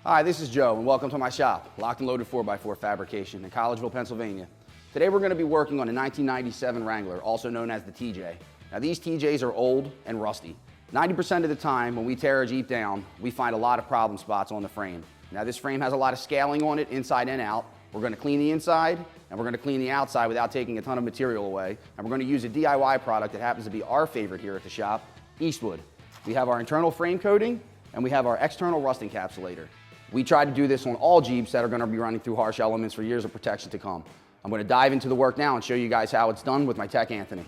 Hi, this is Joe, and welcome to my shop, Locked and Loaded 4x4 Fabrication in Collegeville, Pennsylvania. Today we're going to be working on a 1997 Wrangler, also known as the TJ. Now these TJs are old and rusty. 90% of the time when we tear a Jeep down, we find a lot of problem spots on the frame. Now this frame has a lot of scaling on it, inside and out. We're going to clean the inside, and we're going to clean the outside without taking a ton of material away. And we're going to use a DIY product that happens to be our favorite here at the shop, Eastwood. We have our internal frame coating, and we have our external rust encapsulator. We try to do this on all Jeeps that are going to be running through harsh elements for years of protection to come. I'm going to dive into the work now and show you guys how it's done with my tech, Anthony.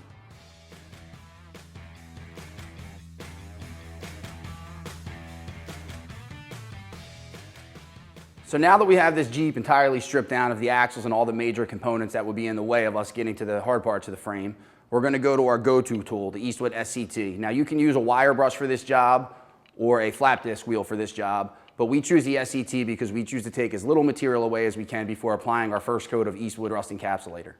So now that we have this Jeep entirely stripped down of the axles and all the major components that would be in the way of us getting to the hard parts of the frame, we're going to go to our go-to tool, the Eastwood SCT. Now you can use a wire brush for this job or a flat disc wheel for this job, but we choose the SCT because we choose to take as little material away as we can before applying our first coat of Eastwood rust encapsulator.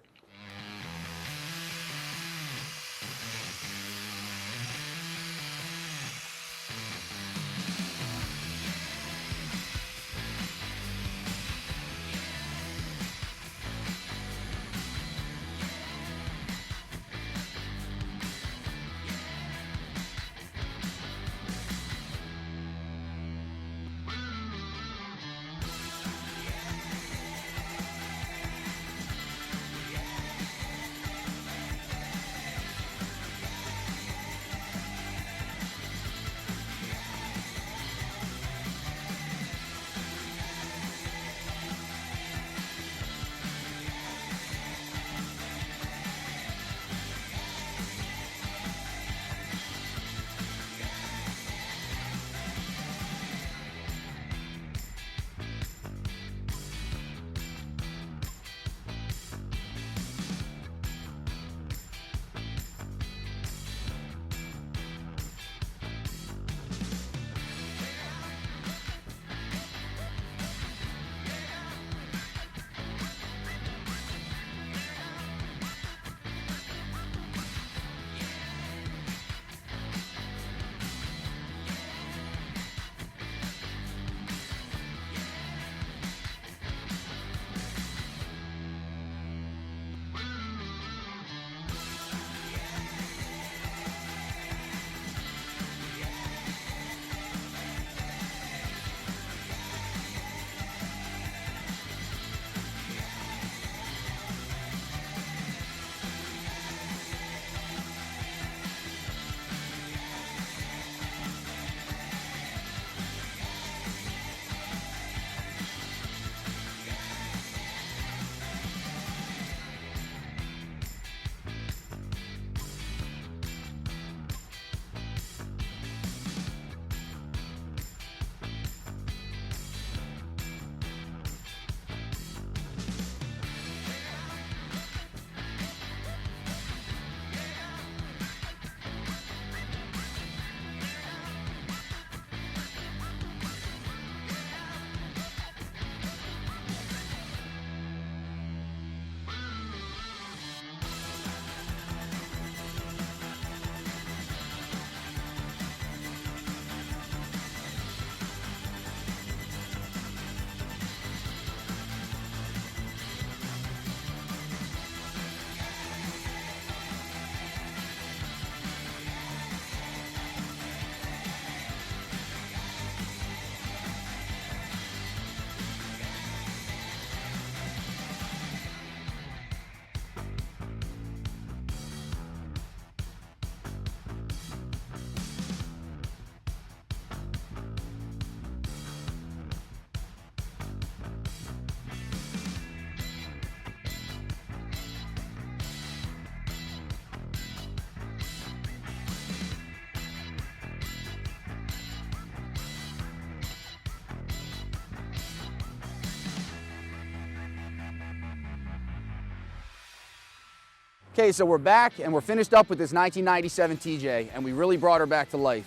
Okay, so we're back and we're finished up with this 1997 TJ, and we really brought her back to life.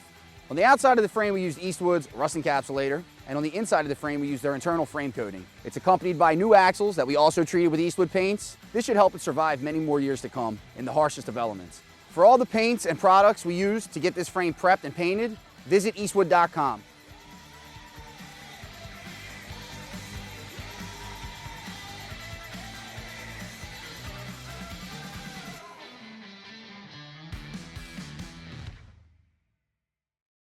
On the outside of the frame we used Eastwood's rust encapsulator, and on the inside of the frame we used their internal frame coating. It's accompanied by new axles that we also treated with Eastwood paints. This should help it survive many more years to come in the harshest of elements. For all the paints and products we use to get this frame prepped and painted, visit Eastwood.com.